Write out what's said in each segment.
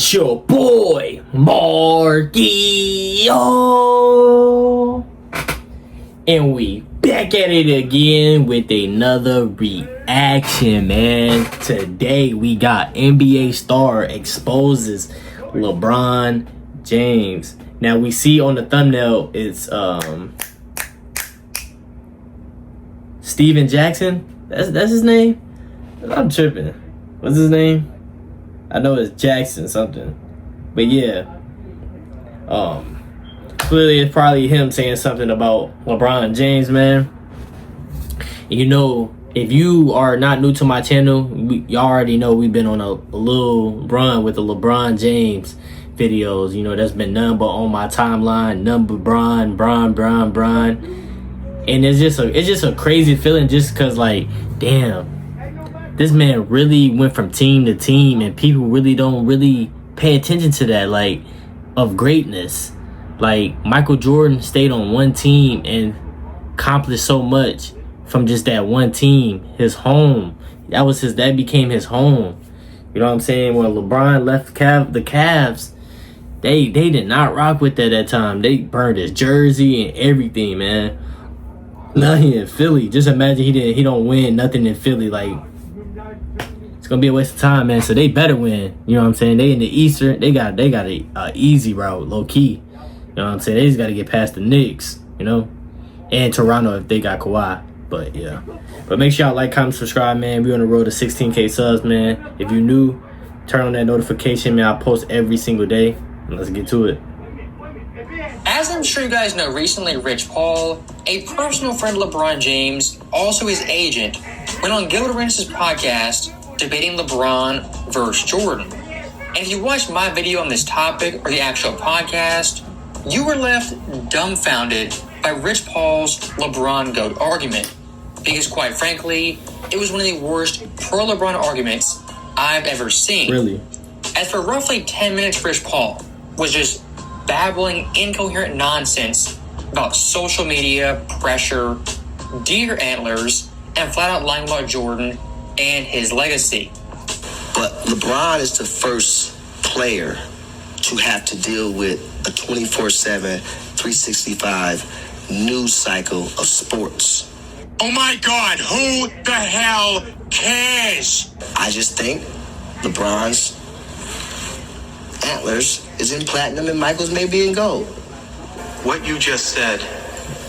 It's your boy, Markio. And we back at it again with another reaction, man. Today we got NBA star exposes LeBron James. Now we see on the thumbnail it's Steven Jackson. That's his name? I'm tripping. What's his name? I know it's Jackson something. But yeah. Clearly it's probably him saying something about LeBron James, man. You know, if you are not new to my channel, y'all already know we've been on a little run with the LeBron James videos. You know, that's been none but on my timeline, none but Bron. And it's just a crazy feeling just cause like, damn, this man really went from team to team and people really don't really pay attention to that, like, of greatness. Like, Michael Jordan stayed on one team and accomplished so much from just that one team. His home. That became his home. You know what I'm saying? When LeBron left the Cavs, they did not rock with that at that time. They burned his jersey and everything, man. Now he in Philly. Just imagine he don't win nothing in Philly. Like, it's gonna be a waste of time, man. So they better win. You know what I'm saying? They in the Eastern. They got a easy route, low key. You know what I'm saying? They just got to get past the Knicks, you know, and Toronto if they got Kawhi. But yeah, but make sure y'all like, comment, subscribe, man. We on the road to 16K subs, man. If you new, turn on that notification, man. I post every single day. And let's get to it. As I'm sure you guys know, recently Rich Paul, a personal friend of LeBron James, also his agent, went on Gil Arenas' podcast debating LeBron versus Jordan. And if you watched my video on this topic or the actual podcast, you were left dumbfounded by Rich Paul's LeBron GOAT argument. Because quite frankly, it was one of the worst pro-LeBron arguments I've ever seen. Really? As for roughly 10 minutes, Rich Paul was just babbling incoherent nonsense about social media, pressure, deer antlers, and flat out lying about Jordan and his legacy. But LeBron is the first player to have to deal with a 24/7, 365 news cycle of sports. Oh my God, who the hell cares? I just think LeBron's antlers is in platinum and Michael's may be in gold. What you just said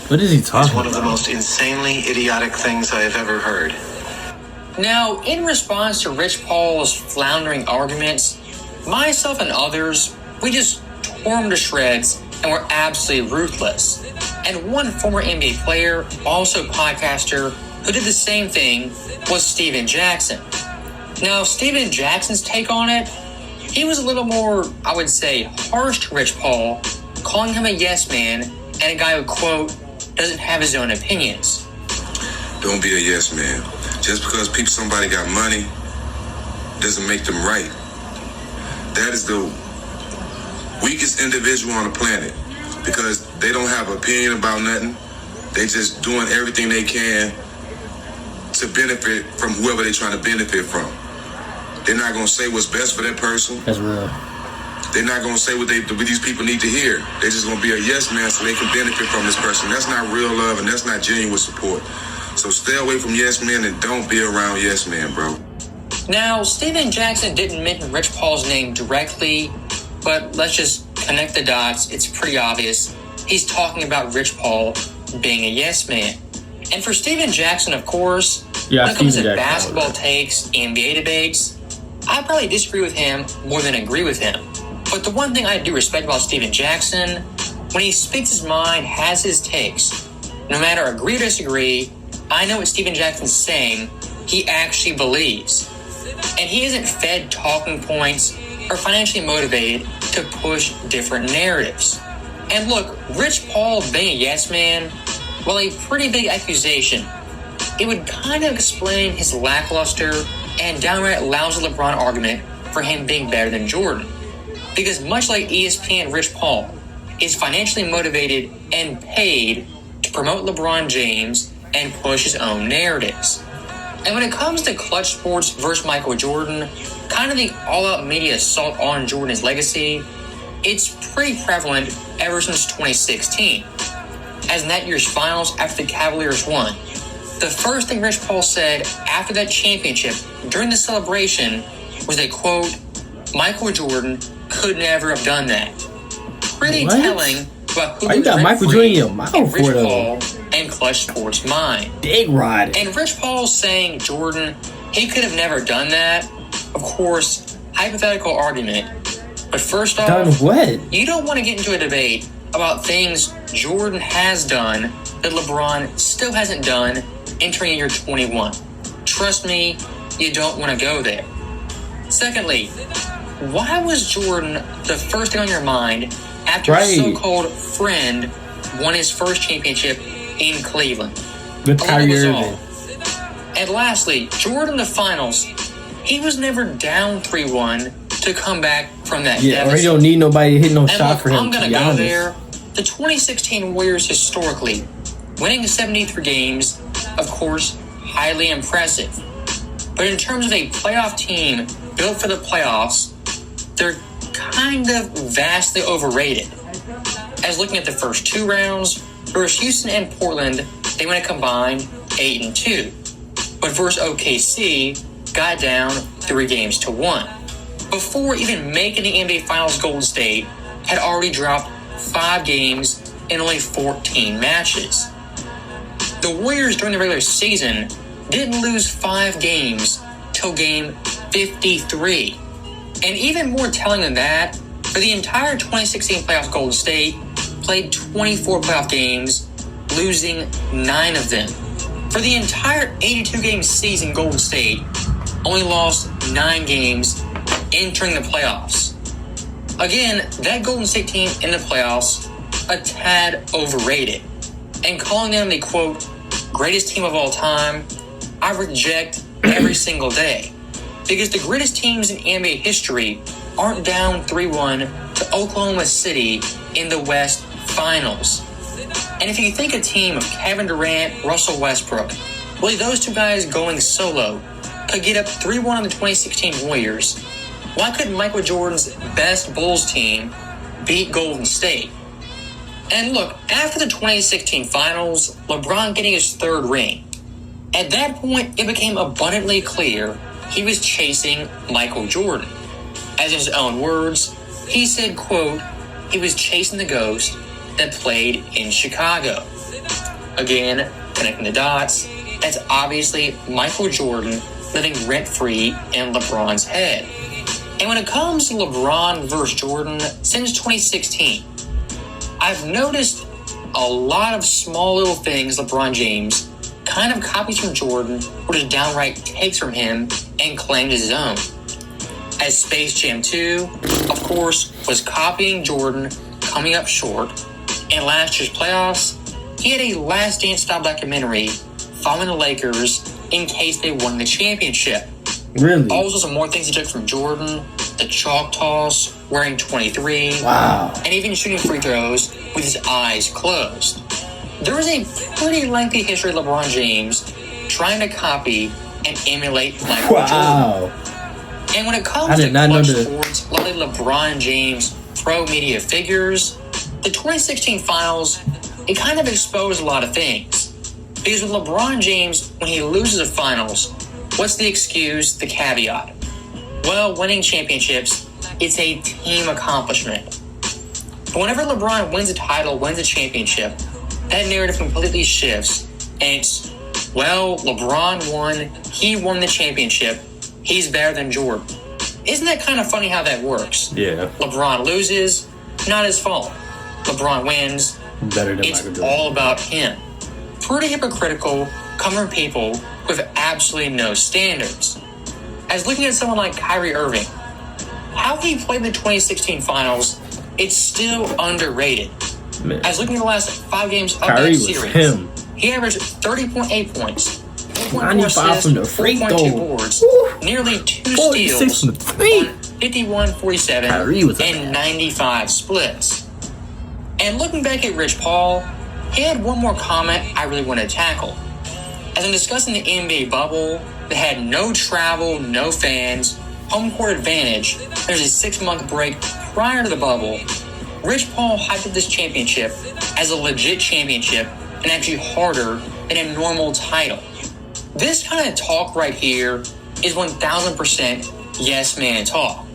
What is he talking is one of the about? most insanely idiotic things I have ever heard. Now, in response to Rich Paul's floundering arguments, myself and others, we just tore him to shreds and were absolutely ruthless. And one former NBA player, also podcaster, who did the same thing was Steven Jackson. Now, Steven Jackson's take on it, he was a little more, I would say, harsh to Rich Paul, calling him a yes man and a guy who, quote, doesn't have his own opinions. Don't be a yes man. Just because somebody got money doesn't make them right. That is the weakest individual on the planet because they don't have an opinion about nothing. They just doing everything they can to benefit from whoever they're trying to benefit from. They're not going to say what's best for that person. That's real. They're not going to say what these people need to hear. They're just going to be a yes man so they can benefit from this person. That's not real love and that's not genuine support. So stay away from yes men and don't be around yes men, bro. Now, Steven Jackson didn't mention Rich Paul's name directly, but let's just connect the dots. It's pretty obvious. He's talking about Rich Paul being a yes man. And for Steven Jackson, of course, when it comes to basketball takes, NBA debates, I probably disagree with him more than agree with him. But the one thing I do respect about Steven Jackson, when he speaks his mind, has his takes, no matter agree or disagree, I know what Steven Jackson's saying, he actually believes. And he isn't fed talking points or financially motivated to push different narratives. And look, Rich Paul being a yes man, while a pretty big accusation, it would kind of explain his lackluster and downright lousy LeBron argument for him being better than Jordan. Because much like ESPN, Rich Paul is financially motivated and paid to promote LeBron James and push his own narratives. And when it comes to Klutch Sports versus Michael Jordan, kind of the all-out media assault on Jordan's legacy, it's pretty prevalent ever since 2016. As in that year's finals after the Cavaliers won, the first thing Rich Paul said after that championship during the celebration was a quote, "Michael Jordan could never have done that." Pretty telling about who Why you got Michael Jordan in your mouth Rich for, though? Paul and Klutch Sports' mind. Big rod. And Rich Paul saying Jordan, he could have never done that. Of course, hypothetical argument. But first off, Done what? you don't want to get into a debate about things Jordan has done that LeBron still hasn't done entering year 21. Trust me, you don't want to go there. Secondly, why was Jordan the first thing on your mind after his so-called friend won his first championship in Cleveland? With Kyrie Irving. And lastly, Jordan in the finals, he was never down 3-1 to come back from that Yeah, or deficit. he don't need nobody to hit no And shot look, for him, I'm going to to be go honest. there. The 2016 Warriors historically, winning 73 games, of course, highly impressive. But in terms of a playoff team built for the playoffs, they're kind of vastly overrated. As looking at the first two rounds, versus Houston and Portland, they went a combined 8-2. But versus OKC, got down 3-1. Before even making the NBA Finals, Golden State had already dropped 5 games in only 14 matches. The Warriors during the regular season didn't lose 5 games till game 53. And even more telling than that, for the entire 2016 playoffs, Golden State played 24 playoff games, losing 9 of them. For the entire 82-game season, Golden State only lost 9 games entering the playoffs. Again, that Golden State team in the playoffs, a tad overrated. And calling them the, quote, greatest team of all time, I reject every single day. Because the greatest teams in NBA history aren't down 3-1 to Oklahoma City in the West Finals. And if you think a team of Kevin Durant, Russell Westbrook, really those two guys going solo, could get up 3-1 on the 2016 Warriors, why couldn't Michael Jordan's best Bulls team beat Golden State? And look, after the 2016 Finals, LeBron getting his 3rd ring, at that point it became abundantly clear he was chasing Michael Jordan. As in his own words, he said, quote, he was chasing the ghost that played in Chicago. Again, connecting the dots, that's obviously Michael Jordan living rent-free in LeBron's head. And when it comes to LeBron versus Jordan, since 2016, I've noticed a lot of small little things LeBron James kind of copies from Jordan or just downright takes from him and claims as his own. As Space Jam 2, of course, was copying Jordan, coming up short. In last year's playoffs, he had a Last Dance style documentary following the Lakers in case they won the championship. Really? Also, some more things he took from Jordan: the chalk toss, wearing 23, wow, and even shooting free throws with his eyes closed. There is a pretty lengthy history of LeBron James trying to copy and emulate Michael Jordan. And when it comes to Klutch Sports, lovely LeBron James pro media figures, the 2016 Finals, it kind of exposed a lot of things. Because with LeBron James, when he loses the Finals, what's the excuse, the caveat? Well, winning championships, it's a team accomplishment. But whenever LeBron wins a title, wins a championship, that narrative completely shifts, and it's, well, LeBron won, he won the championship, he's better than Jordan. Isn't that kind of funny how that works? Yeah. LeBron loses, not his fault. LeBron wins, better than it's Michael Jordan. all about him. Pretty hypocritical, coming from people with absolutely no standards. As looking at someone like Kyrie Irving, how he played in the 2016 Finals, it's still underrated. Man. As looking at the last 5 games of Kyrie that was series, him. he averaged 30.8 points, 95 from the free 4.2 throw. boards, Woo. nearly 2 46 steals, from the free. on 51, 47, Kyrie was a and man. 95 splits. And looking back at Rich Paul, he had one more comment I really want to tackle. As I'm discussing the NBA bubble that had no travel, no fans, home court advantage, there's a 6-month break prior to the bubble. Rich Paul hyped up this championship as a legit championship and actually harder than a normal title. This kind of talk right here is 1000% yes man talk.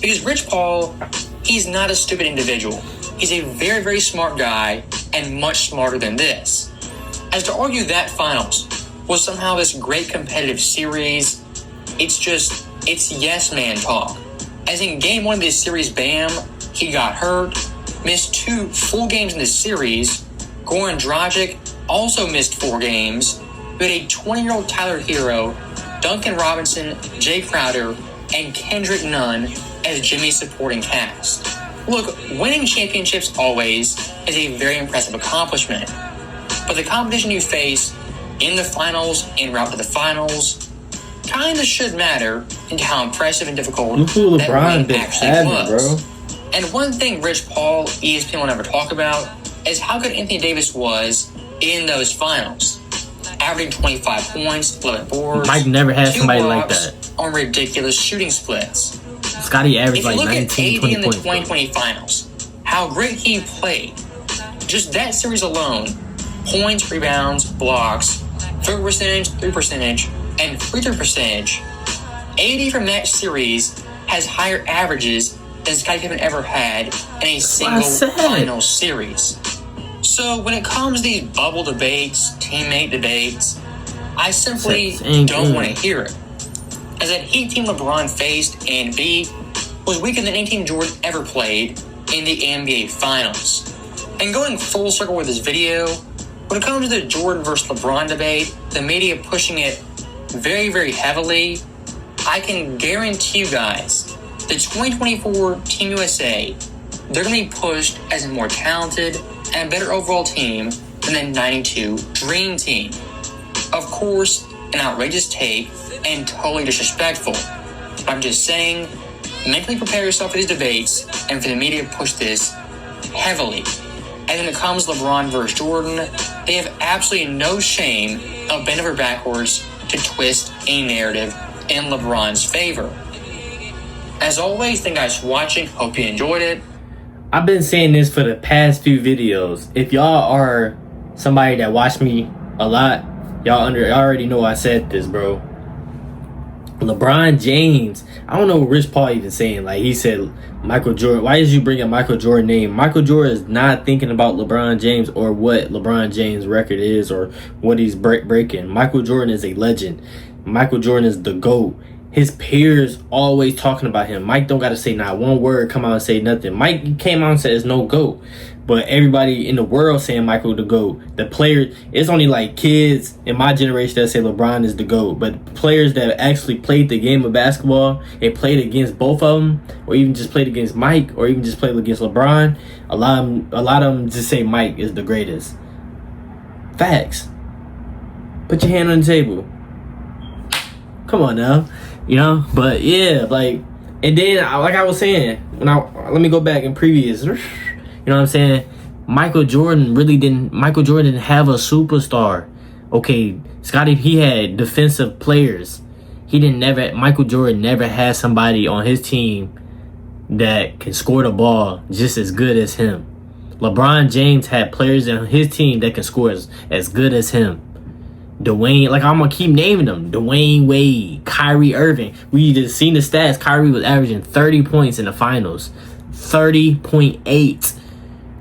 Because Rich Paul, he's not a stupid individual. He's a very, very smart guy and much smarter than this. As to argue that finals was somehow this great competitive series, it's yes man talk. As in game 1 of this series, Bam, he got hurt, missed 2 full games in this series. Goran Dragic also missed 4 games. We had a 20-year-old Tyler Hero, Duncan Robinson, Jay Crowder, and Kendrick Nunn as Jimmy's supporting cast. Look, winning championships always is a very impressive accomplishment. But the competition you face in the finals, en route to the finals, kinda should matter into how impressive and difficult that win actually was. Bro. And one thing Rich Paul, ESPN will never talk about is how good Anthony Davis was in those finals. Averaging 25 points, 11 boards. Mike never had somebody like that. On ridiculous shooting splits. Scotty averaged like 19, 20 points. If you look at AD in the 2020 finals, how great he played. Just that series alone, points, rebounds, blocks, field percentage, 3%, and free throw percentage. AD from that series has higher averages than Scottie Pippen ever had in a single final series. So when it comes to these bubble debates, teammate debates, I simply don't want to hear it. As that Heat team LeBron faced and beat was weaker than any team Jordan ever played in the NBA Finals. And going full circle with this video, when it comes to the Jordan versus LeBron debate, the media pushing it very, very heavily, I can guarantee you guys, the 2024 Team USA, they're going to be pushed as a more talented and better overall team than the 92 Dream Team. Of course, an outrageous take and totally disrespectful. But I'm just saying, mentally prepare yourself for these debates and for the media to push this heavily. And when it comes to LeBron versus Jordan, they have absolutely no shame of bending over backwards to twist a narrative in LeBron's favor. As always, thank you guys for watching. Hope you enjoyed it. I've been saying this for the past few videos. If y'all are somebody that watch me a lot, y'all already know I said this, bro. LeBron James, I don't know what Rich Paul even saying. Like, he said Michael Jordan. Why did you bring up Michael Jordan's name? Michael Jordan is not thinking about LeBron James or what LeBron James' record is or what he's breaking. Michael Jordan is a legend. Michael Jordan is the GOAT. His peers always talking about him. Mike don't got to say not one word, come out and say nothing. Mike came out and said there's no GOAT. But everybody in the world saying Michael the GOAT. The players, it's only like kids in my generation that say LeBron is the GOAT. But players that actually played the game of basketball and played against both of them, or even just played against Mike, or even just played against LeBron, a lot of them just say Mike is the greatest. Facts. Put your hand on the table. Come on now. You know, but yeah, like, and then like I was saying, let me go back in previous, you know what I'm saying? Michael Jordan didn't have a superstar. Okay, Scottie, he had defensive players. Michael Jordan never had somebody on his team that can score the ball just as good as him. LeBron James had players on his team that can score as good as him. Dwayne, like I'm gonna keep naming them. Dwayne Wade, Kyrie Irving. We just seen the stats. Kyrie was averaging 30 points in the finals. 30.8.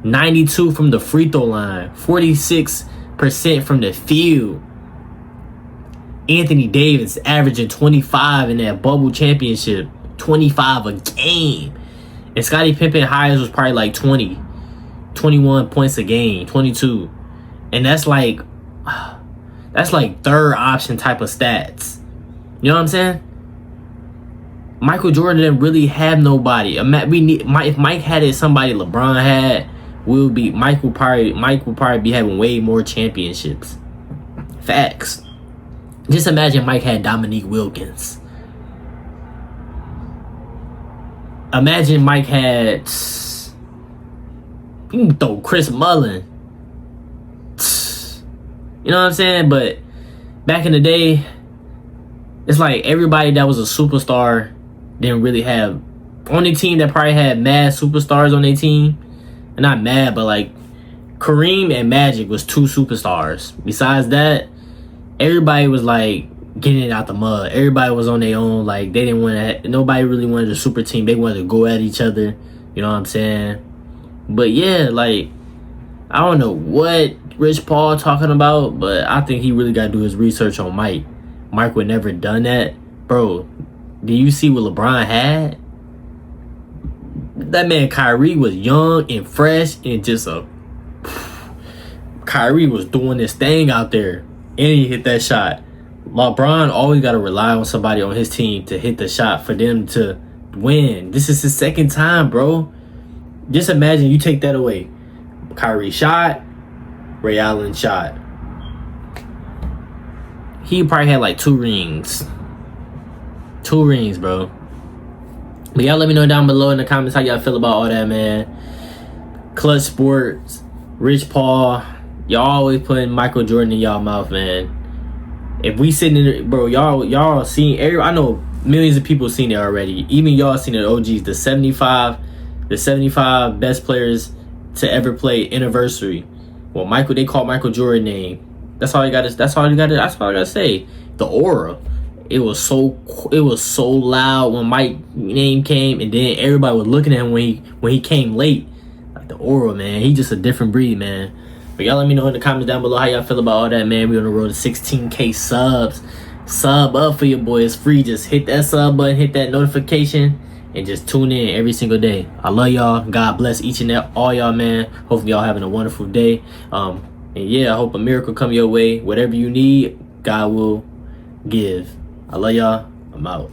92 from the free throw line. 46% from the field. Anthony Davis averaging 25 in that bubble championship. 25 a game. And Scottie Pippen highest was probably like 20. 21 points a game. 22. And that's like third option type of stats. You know what I'm saying? Michael Jordan didn't really have nobody. If Mike had it, somebody LeBron had, Mike will probably be having way more championships. Facts. Just imagine Mike had Dominique Wilkins. Imagine Mike had, you can throw Chris Mullin. You know what I'm saying? But back in the day, it's like everybody that was a superstar didn't really have, only team that probably had mad superstars on their team, and not mad, but like Kareem and Magic was 2 superstars. Besides that, everybody was like getting it out the mud. Everybody was on their own. Like they didn't want to. Nobody really wanted a super team. They wanted to go at each other. You know what I'm saying? But yeah, like I don't know what Rich Paul talking about, but I think he really got to do his research on Mike. Mike would never done that, bro. Do you see what LeBron had? That man Kyrie was young and fresh and just a. Kyrie was doing this thing out there, and he hit that shot. LeBron always got to rely on somebody on his team to hit the shot for them to win. This is his second time, bro. Just imagine you take that away. Kyrie shot, Ray Allen shot. He probably had like 2 rings. 2 rings, bro. But y'all let me know down below in the comments how y'all feel about all that, man. Klutch Sports, Rich Paul. Y'all always putting Michael Jordan in y'all mouth, man. If we sitting in it, bro, y'all seen I know millions of people seen it already. Even y'all seen it, OGs. The 75 best players to ever play anniversary. Well, they call Michael Jordan name. That's all you gotta say. The aura. It was so loud when Mike's name came, and then everybody was looking at him when he came late. Like the aura, man. He just a different breed, man. But y'all let me know in the comments down below how y'all feel about all that, man. We on the road to 16K subs. Sub up for your boy. It's free. Just hit that sub button, hit that notification, and just tune in every single day. I love y'all. God bless each and all y'all, man. Hopefully y'all having a wonderful day. And yeah, I hope a miracle come your way. Whatever you need, God will give. I love y'all. I'm out.